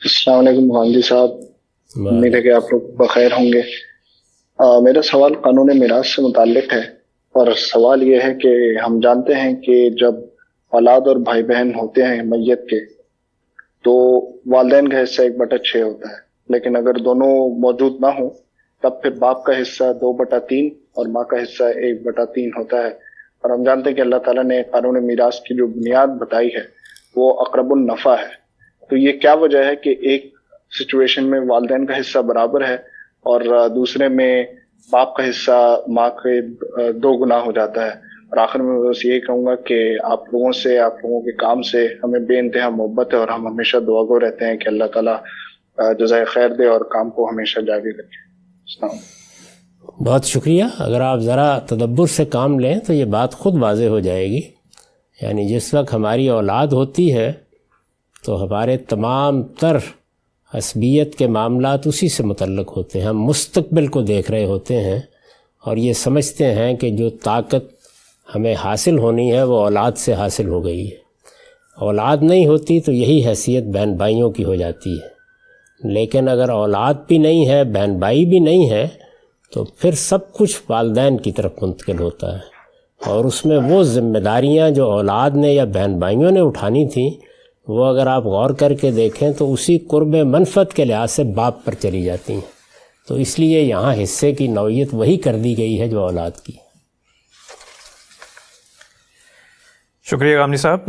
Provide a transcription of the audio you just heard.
السلام علیکم غامدی صاحب، امید ہے کہ آپ لوگ بخیر ہوں گے۔ میرا سوال قانون میراث سے متعلق ہے، اور سوال یہ ہے کہ ہم جانتے ہیں کہ جب اولاد اور بھائی بہن ہوتے ہیں میت کے، تو والدین کا حصہ 1/6 ہوتا ہے، لیکن اگر دونوں موجود نہ ہوں تب پھر باپ کا حصہ 2/3 اور ماں کا حصہ 1/3 ہوتا ہے۔ اور ہم جانتے ہیں کہ اللہ تعالیٰ نے قانون میراث کی جو بنیاد بتائی ہے وہ اقرب النفع ہے۔ تو یہ کیا وجہ ہے کہ ایک سچویشن میں والدین کا حصہ برابر ہے اور دوسرے میں باپ کا حصہ ماں کے 2 گنا ہو جاتا ہے؟ اور آخر میں بس یہی کہوں گا کہ آپ لوگوں کے کام سے ہمیں بے انتہا محبت ہے، اور ہم ہمیشہ دعا گو رہتے ہیں کہ اللہ تعالیٰ جزائے خیر دے اور کام کو ہمیشہ جاری رکھے۔ السلام علیکم۔ بہت شکریہ۔ اگر آپ ذرا تدبر سے کام لیں تو یہ بات خود واضح ہو جائے گی۔ یعنی جس وقت ہماری اولاد ہوتی ہے تو ہمارے تمام تر عصبیت کے معاملات اسی سے متعلق ہوتے ہیں۔ ہم مستقبل کو دیکھ رہے ہوتے ہیں اور یہ سمجھتے ہیں کہ جو طاقت ہمیں حاصل ہونی ہے وہ اولاد سے حاصل ہو گئی ہے۔ اولاد نہیں ہوتی تو یہی حیثیت بہن بھائیوں کی ہو جاتی ہے، لیکن اگر اولاد بھی نہیں ہے، بہن بھائی بھی نہیں ہے، تو پھر سب کچھ والدین کی طرف منتقل ہوتا ہے، اور اس میں وہ ذمہ داریاں جو اولاد نے یا بہن بھائیوں نے اٹھانی تھیں وہ اگر آپ غور کر کے دیکھیں تو اسی قرب منفعت کے لحاظ سے باپ پر چلی جاتی ہیں۔ تو اس لیے یہاں حصے کی نوعیت وہی کر دی گئی ہے جو اولاد کی۔ شکریہ غامدی صاحب۔